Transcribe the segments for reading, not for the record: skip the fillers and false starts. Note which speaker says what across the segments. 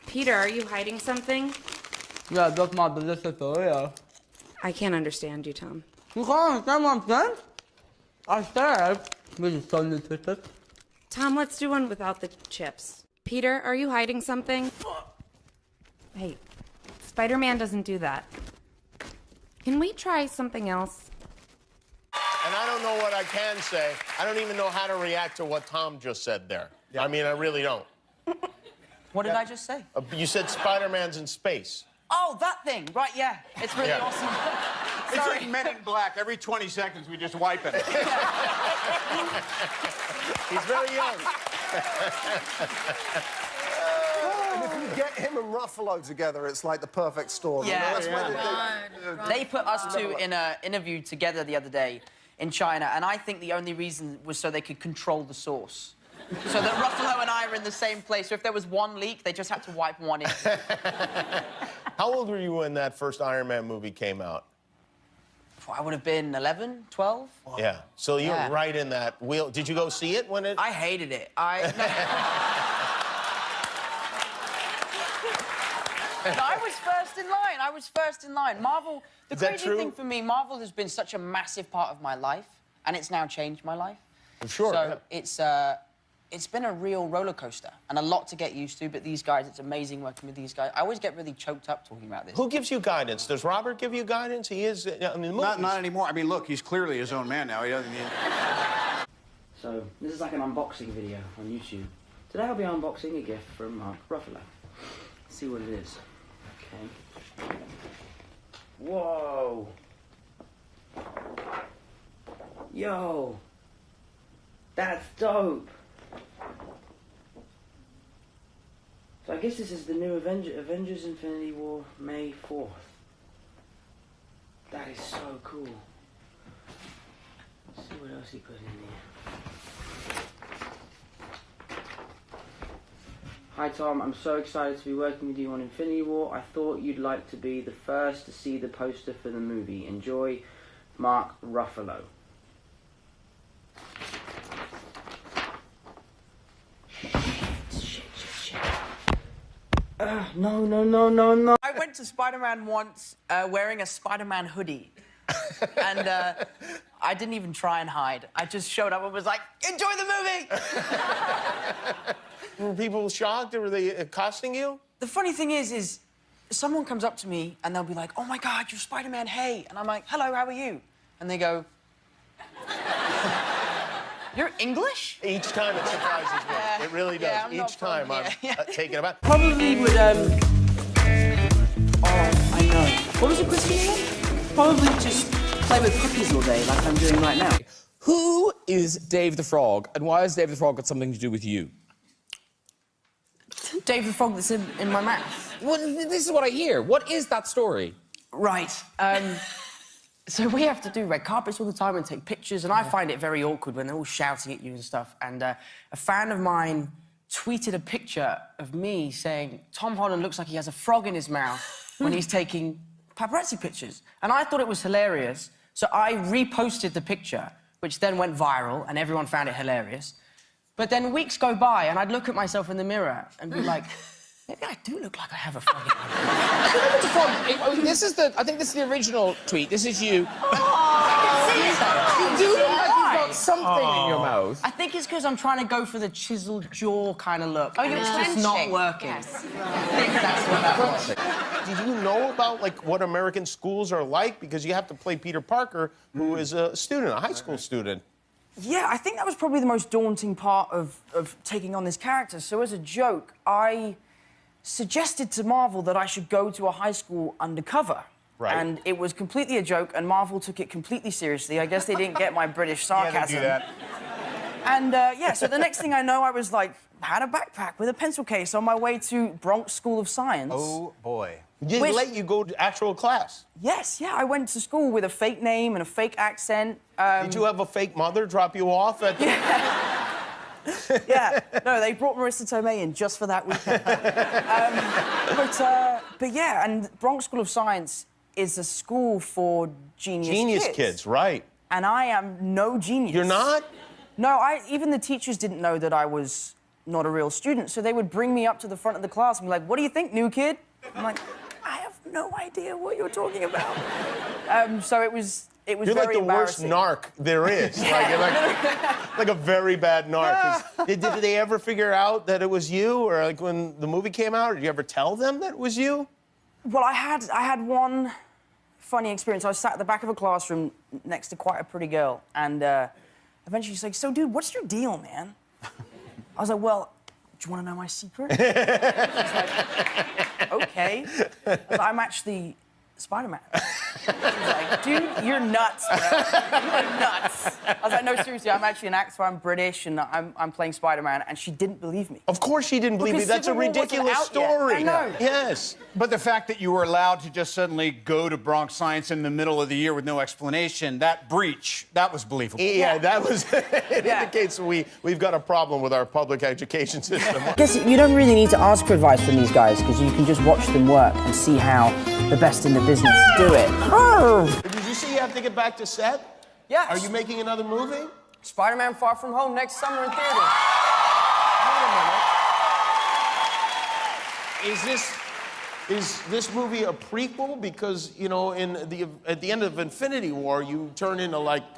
Speaker 1: Peter, are you hiding something?
Speaker 2: Yeah, that's my delicious Oreo.
Speaker 1: I can't understand you, Tom.
Speaker 2: You can't understand what I'm saying? I said, this is so nutritious.
Speaker 1: Tom, let's do one without the chips. Peter, are you hiding something? Hey, Spider-Man doesn't do that. Can we try something else?
Speaker 3: And I don't know what I can say. I don't even know how to react to what Tom just said there. Yeah. I mean, I really don't.
Speaker 4: What did I just say?
Speaker 3: You said Spider-Man's in space.
Speaker 4: Oh, that thing. Right, yeah. It's really awesome.
Speaker 5: It's like Men in Black. Every 20 seconds, we just wipe it.
Speaker 3: He's very young.
Speaker 6: And if you get him and Ruffalo together, it's like the perfect storm.
Speaker 4: Yeah.
Speaker 6: You know,
Speaker 4: They put us two in an interview together the other day in China, and I think the only reason was so they could control the source. So that Ruffalo and I are in the same place. So if there was one leak, they just had to wipe one in.
Speaker 3: How old were you when that first Iron Man movie came out?
Speaker 4: I would have been 11, 12.
Speaker 3: Yeah. So you were right in that wheel. Did you go see it when it...
Speaker 4: I hated it. No, I was first in line. I was first in line. Marvel, the crazy thing for me, Marvel has been such a massive part of my life, and it's now changed my life.
Speaker 3: Sure.
Speaker 4: So it's been a real roller coaster and a lot to get used to, but these guys, it's amazing working with these guys. I always get really choked up talking about this.
Speaker 3: Who gives you guidance? Does Robert give you guidance? He is in the movies.
Speaker 5: Not anymore. I mean, look, he's clearly his own man now. He doesn't need...
Speaker 2: So, this is like an unboxing video on YouTube. Today I'll be unboxing a gift from Mark Ruffalo. Let's see what it is. Okay. Whoa! Yo! That's dope! So I guess this is the new Avengers Infinity War, May 4th. That is so cool. Let's see what else he put in here. Hi Tom, I'm so excited to be working with you on Infinity War. I thought you'd like to be the first to see the poster for the movie. Enjoy, Mark Ruffalo. No.
Speaker 4: I went to Spider-Man once wearing a Spider-Man hoodie. And I didn't even try and hide. I just showed up and was like, enjoy the movie!
Speaker 3: Were people shocked? Were they accosting you?
Speaker 4: The funny thing is someone comes up to me and they'll be like, oh my God, you're Spider-Man, hey. And I'm like, hello, how are you? And they go, you're English?
Speaker 3: Each time it surprises me.
Speaker 4: Yeah.
Speaker 3: It really does.
Speaker 4: Yeah,
Speaker 3: Each time I'm taken aback.
Speaker 2: Probably would, oh, I know. What was the question again? Probably just play with cookies all day, like I'm doing right now.
Speaker 7: Who is Dave the Frog, and why has Dave the Frog got something to do with you?
Speaker 4: Dave the Frog that's in my mouth.
Speaker 7: Well, this is what I hear. What is that story?
Speaker 4: Right. So we have to do red carpets all the time and take pictures, and I find it very awkward when they're all shouting at you and stuff. And a fan of mine tweeted a picture of me saying, Tom Holland looks like he has a frog in his mouth when he's taking paparazzi pictures. And I thought it was hilarious, so I reposted the picture, which then went viral, and everyone found it hilarious. But then weeks go by, and I'd look at myself in the mirror and be like, maybe I do look like I have a frog in my mouth.
Speaker 7: I think this is the original tweet. This is you.
Speaker 4: Oh,
Speaker 7: you do look like you've got something in your mouth.
Speaker 4: I think it's because I'm trying to go for the chiseled jaw kind of look.
Speaker 1: Oh, you're
Speaker 4: it's just not working.
Speaker 1: Yes.
Speaker 4: I think that's what that was.
Speaker 3: Did you know about, like, what American schools are like? Because you have to play Peter Parker, who is a student, a high school student.
Speaker 4: Yeah, I think that was probably the most daunting part of taking on this character. So as a joke, I suggested to Marvel that I should go to a high school undercover.
Speaker 3: Right.
Speaker 4: And it was completely a joke, and Marvel took it completely seriously. I guess they didn't get my British sarcasm.
Speaker 5: Yeah, they do that.
Speaker 4: And, yeah, so the next thing I know, I was, like, had a backpack with a pencil case on my way to Bronx School of Science.
Speaker 5: Oh, boy.
Speaker 3: Did they let you go to actual class?
Speaker 4: Yes, yeah, I went to school with a fake name and a fake accent.
Speaker 3: Did you have a fake mother drop you off at the...
Speaker 4: Yeah, no, they brought Marissa Tomei in just for that weekend. But yeah, and Bronx School of Science is a school for genius
Speaker 3: kids, right.
Speaker 4: And I am no genius.
Speaker 3: You're not?
Speaker 4: No, even the teachers didn't know that I was not a real student. So they would bring me up to the front of the class and be like, what do you think, new kid? I'm like, I have no idea what you're talking about. So it was
Speaker 3: You're
Speaker 4: very
Speaker 3: like the worst
Speaker 4: embarrassing.
Speaker 3: narc there is. Like a very bad narc. Did they ever figure out that it was you? Or like when the movie came out, did you ever tell them that it was you?
Speaker 4: Well, I had one funny experience. I was sat at the back of a classroom next to quite a pretty girl, and eventually she's like, so, dude, what's your deal, man? I was like, well, do you want to know my secret? She's like, okay. I was like, I'm actually Spider-Man. She was like, dude, you're nuts, bro. You're nuts. I was like, no, seriously, I'm actually an actor. I'm British, and I'm playing Spider-Man. And she didn't believe me.
Speaker 3: Of course she didn't believe me.
Speaker 4: Because
Speaker 3: That's a
Speaker 4: Civil War wasn't
Speaker 3: ridiculous
Speaker 4: out yet.
Speaker 3: story.
Speaker 4: I know.
Speaker 3: Yes.
Speaker 5: But the fact that you were allowed to just suddenly go to Bronx Science in the middle of the year with no explanation, that breach, that was believable.
Speaker 3: Yeah, that was... it
Speaker 4: Yeah.
Speaker 3: indicates we've got a problem with our public education system.
Speaker 4: I guess you don't really need to ask for advice from these guys, because you can just watch them work and see how the best in the business do it.
Speaker 3: Did you see you have to get back to set?
Speaker 4: Yes.
Speaker 3: Are you making another movie?
Speaker 4: Spider-Man Far From Home next summer in theaters.
Speaker 3: Is this movie a prequel? Because, you know, at the end of Infinity War, you turn into, like,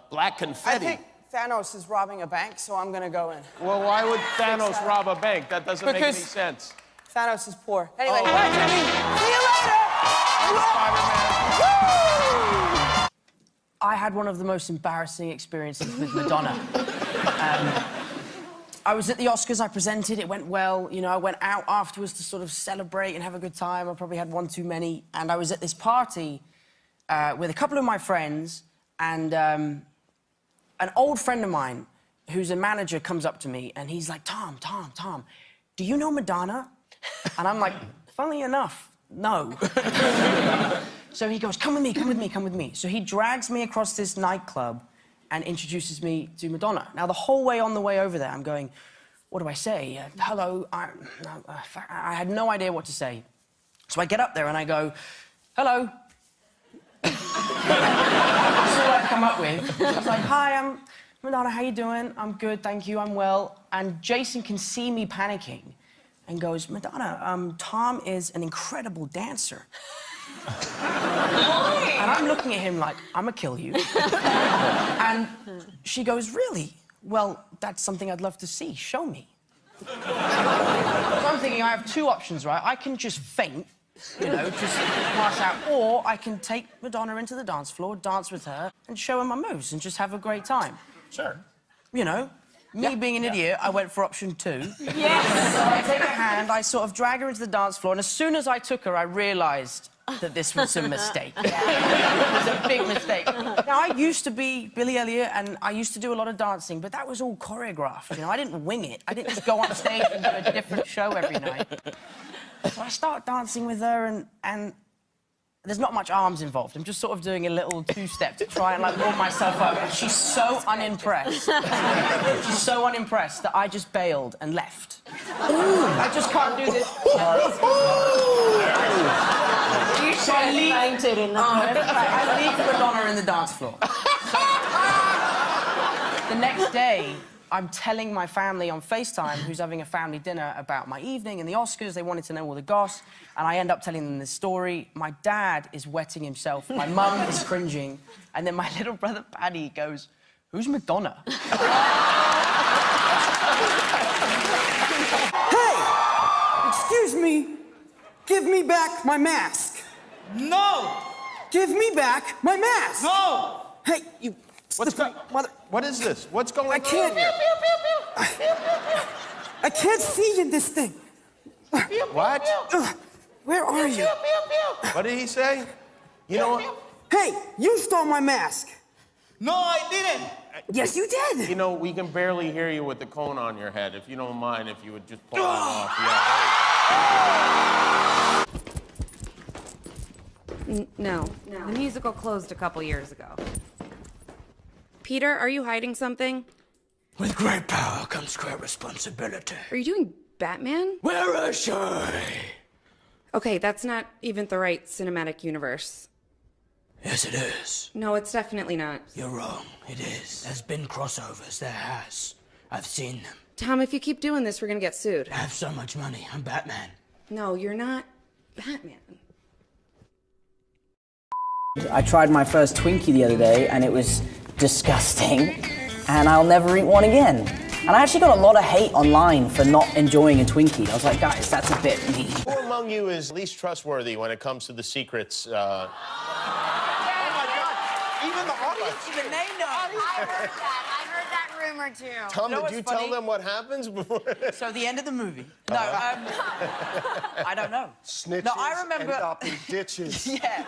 Speaker 3: black confetti.
Speaker 4: I think Thanos is robbing a bank, so I'm gonna go in.
Speaker 3: Well, why would Thanos rob a bank? That doesn't make any
Speaker 4: Because-
Speaker 3: sense.
Speaker 4: Thanos is poor. Anyway,
Speaker 3: Oh.
Speaker 4: bye, Jimmy. See you later. I had one of the most embarrassing experiences with Madonna. I was at the Oscars, I presented, it went well. You know, I went out afterwards to sort of celebrate and have a good time. I probably had one too many. And I was at this party with a couple of my friends, and an old friend of mine who's a manager comes up to me, and he's like, Tom, do you know Madonna? And I'm like, funnily enough, no. So he goes, come with me. So he drags me across this nightclub and introduces me to Madonna. Now, the whole way on the way over there, I'm going, what do I say? Hello, I had no idea what to say. So I get up there and I go, hello. That's all I come up with. I was like, hi, I'm Madonna, how you doing? I'm good, thank you, I'm well. And Jason can see me panicking and goes, Madonna, Tom is an incredible dancer. And I'm looking at him like, I'm gonna kill you. And she goes, really? Well, that's something I'd love to see. Show me. So I'm thinking I have two options, right? I can just faint, you know, just pass out, or I can take Madonna into the dance floor, dance with her, and show her my moves and just have a great time.
Speaker 3: Sure.
Speaker 4: You know, me being an idiot, I went for option 2. Yes! So I take her hand, I sort of drag her into the dance floor, and as soon as I took her, I realised that this was a mistake. It was a big mistake. Now, I used to be Billy Elliot, and I used to do a lot of dancing, but that was all choreographed, you know? I didn't wing it. I didn't just go on stage and do a different show every night. So I start dancing with her, and there's not much arms involved. I'm just sort of doing a little two-step to try and, like, warm myself up. And she's so unimpressed. She's so unimpressed that I just bailed and left. I just can't do this. So I leave. I leave Madonna in the dance floor. The next day, I'm telling my family on FaceTime, who's having a family dinner, about my evening and the Oscars. They wanted to know all the goss, and I end up telling them this story. My dad is wetting himself, my mum is cringing, and then my little brother Paddy goes, who's Madonna?
Speaker 8: Hey! Excuse me. Give me back my mask.
Speaker 5: No!
Speaker 8: Give me back my mask.
Speaker 5: No!
Speaker 8: Hey, you...
Speaker 3: What's
Speaker 8: slippery mother...
Speaker 3: What is this? What's going on
Speaker 8: I can't...
Speaker 3: here?
Speaker 8: I can't see in this thing.
Speaker 3: What?
Speaker 8: Where are you?
Speaker 3: What did he say? You know what?
Speaker 8: Hey, you stole my mask.
Speaker 5: No, I didn't!
Speaker 8: Yes, you did.
Speaker 3: You know, we can barely hear you with the cone on your head. If you don't mind, if you would just pull it off. Yeah.
Speaker 1: No. The musical closed a couple years ago. Peter, are you hiding something?
Speaker 9: With great power comes great responsibility.
Speaker 1: Are you doing Batman?
Speaker 9: Where is she?
Speaker 1: Okay, that's not even the right cinematic universe.
Speaker 9: Yes, it is.
Speaker 1: No, it's definitely not.
Speaker 9: You're wrong. It is. There's been crossovers. There has. I've seen them.
Speaker 1: Tom, if you keep doing this, we're gonna get sued.
Speaker 9: I have so much money. I'm Batman.
Speaker 1: No, you're not Batman.
Speaker 10: I tried my first Twinkie the other day and it was disgusting and I'll never eat one again. And I actually got a lot of hate online for not enjoying a Twinkie. I was like, guys, that's a bit mean.
Speaker 3: Who among you is least trustworthy when it comes to the secrets?
Speaker 5: Oh my God! Even the audience.
Speaker 4: Even they know.
Speaker 11: I heard that rumor too.
Speaker 3: Tom,
Speaker 4: You know
Speaker 3: did you
Speaker 4: what's
Speaker 3: tell
Speaker 4: funny?
Speaker 3: them what happens before?
Speaker 4: So the end of the movie. No, I don't know.
Speaker 6: Snitches
Speaker 4: No, I remember.
Speaker 6: end up in ditches.
Speaker 4: Yeah.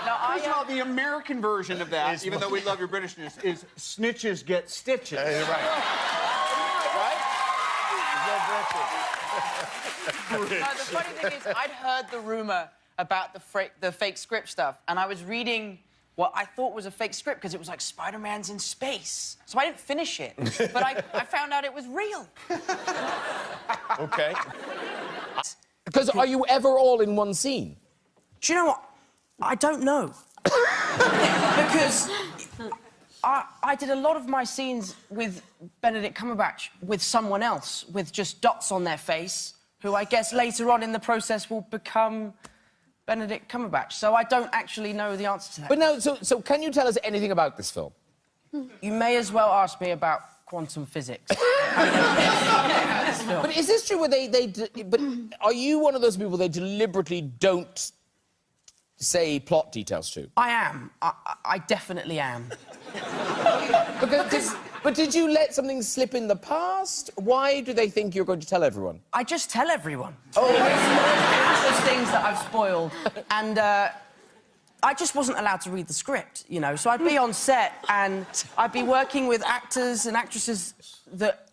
Speaker 4: No,
Speaker 5: First of all, the American version of that, even though we love your Britishness, is snitches get stitches.
Speaker 3: You're right.
Speaker 4: No, the funny thing is, I'd heard the rumor about the fake script stuff, and I was reading what I thought was a fake script because it was like Spider-Man's in space. So I didn't finish it, but I found out it was real.
Speaker 3: Okay.
Speaker 7: Because are you ever all in one scene?
Speaker 4: Do you know what? I don't know. Because I did a lot of my scenes with Benedict Cumberbatch with someone else, with just dots on their face, who I guess later on in the process will become Benedict Cumberbatch. So I don't actually know the answer to that.
Speaker 7: But now, so can you tell us anything about this film?
Speaker 4: You may as well ask me about quantum physics.
Speaker 7: But is this true where but are you one of those people they deliberately don't say plot details to?
Speaker 4: I am. I definitely am.
Speaker 7: But did you let something slip in the past? Why do they think you're going to tell everyone?
Speaker 4: I just tell everyone. Oh, there's things that I've spoiled, and I just wasn't allowed to read the script, you know. So I'd be on set, and I'd be working with actors and actresses that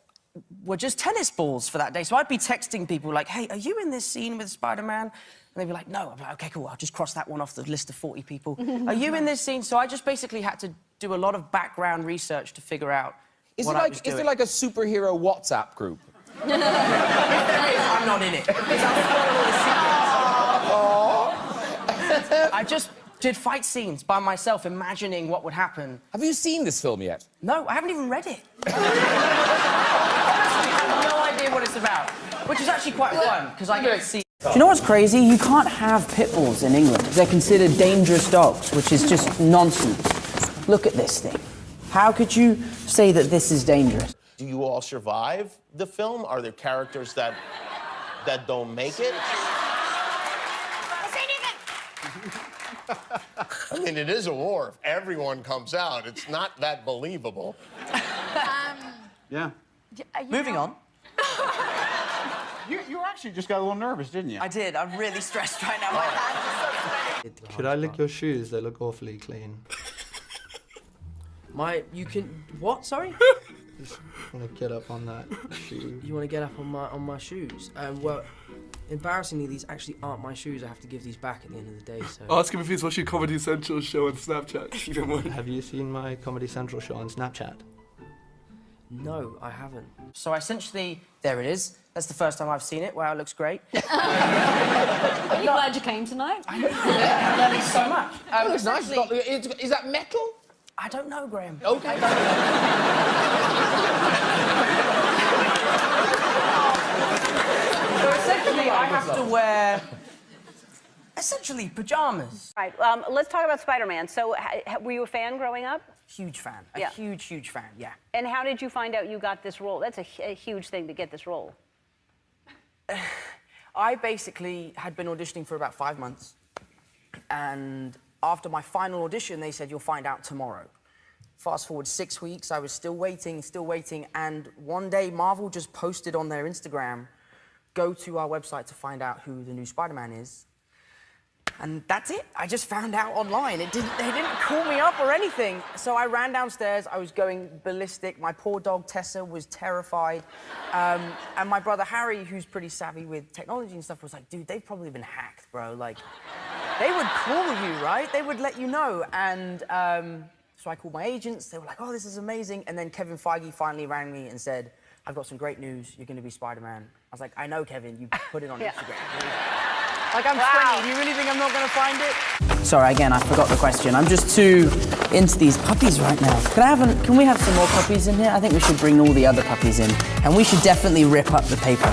Speaker 4: were just tennis balls for that day. So I'd be texting people like, "Hey, are you in this scene with Spider-Man?" And they'd be like, "No." I'm like, "Okay, cool. I'll just cross that one off the list of 40 people." Are you in this scene? So I just basically had to do a lot of background research to figure out what I was doing.
Speaker 7: Is there like a superhero WhatsApp group?
Speaker 4: If there is, I'm not in it. Because I'll spoil all the secrets. I just did fight scenes by myself, imagining what would happen.
Speaker 7: Have you seen this film yet?
Speaker 4: No, I haven't even read it. Honestly, I have no idea what it's about, which is actually quite fun, because I get to see...
Speaker 10: Do you know what's crazy? You can't have pit bulls in England. They're considered dangerous dogs, which is just nonsense. Look at this thing. How could you say that this is dangerous?
Speaker 3: Do you all survive the film? Are there characters that don't make it? I mean, it is a war. If everyone comes out, it's not that believable.
Speaker 5: Yeah.
Speaker 4: Moving on.
Speaker 5: You actually just got a little nervous, didn't you?
Speaker 4: I did. I'm really stressed right now. My hands are so sweaty.
Speaker 8: Could I lick your shoes? They look awfully clean.
Speaker 10: You can... What, sorry?
Speaker 8: Just want to get up on that shoe.
Speaker 10: You want to get up on my shoes? Well, embarrassingly, these actually aren't my shoes. I have to give these back at the end of the day, so...
Speaker 9: Ask him if he's watching Comedy Central show on Snapchat. Even more.
Speaker 8: Have you seen my Comedy Central show on Snapchat?
Speaker 10: No, I haven't.
Speaker 4: So essentially, there it is. That's the first time I've seen it. Wow, it looks great.
Speaker 11: Are you glad you came tonight?
Speaker 4: I'm learning so much.
Speaker 7: It looks nice. Is that metal?
Speaker 4: I don't know, Graham.
Speaker 7: Okay.
Speaker 4: So essentially, I have to wear... essentially, pyjamas.
Speaker 11: Right, let's talk about Spider-Man. So, were you a fan growing up?
Speaker 4: Huge fan.
Speaker 11: Yeah.
Speaker 4: A huge, huge fan, yeah.
Speaker 11: And how did you find out you got this role? That's a huge thing to get this role.
Speaker 4: I basically had been auditioning for about 5 months, and after my final audition, they said, "You'll find out tomorrow." Fast forward 6 weeks, I was still waiting, and one day Marvel just posted on their Instagram, "Go to our website to find out who the new Spider-Man is." And that's it. I just found out online. They didn't call me up or anything. So I ran downstairs. I was going ballistic. My poor dog Tessa was terrified. And my brother Harry, who's pretty savvy with technology and stuff, was like, "Dude, they've probably been hacked, bro. Like, they would call you, right? They would let you know." And so I called my agents. They were like, "Oh, this is amazing." And then Kevin Feige finally rang me and said, "I've got some great news. You're going to be Spider-Man." I was like, "I know, Kevin. You put it on Instagram." Like, I'm 20. Do you really think I'm not going to find it?
Speaker 10: Sorry, again, I forgot the question. I'm just too into these puppies right now. Can we have some more puppies in here? I think we should bring all the other puppies in. And we should definitely rip up the paper.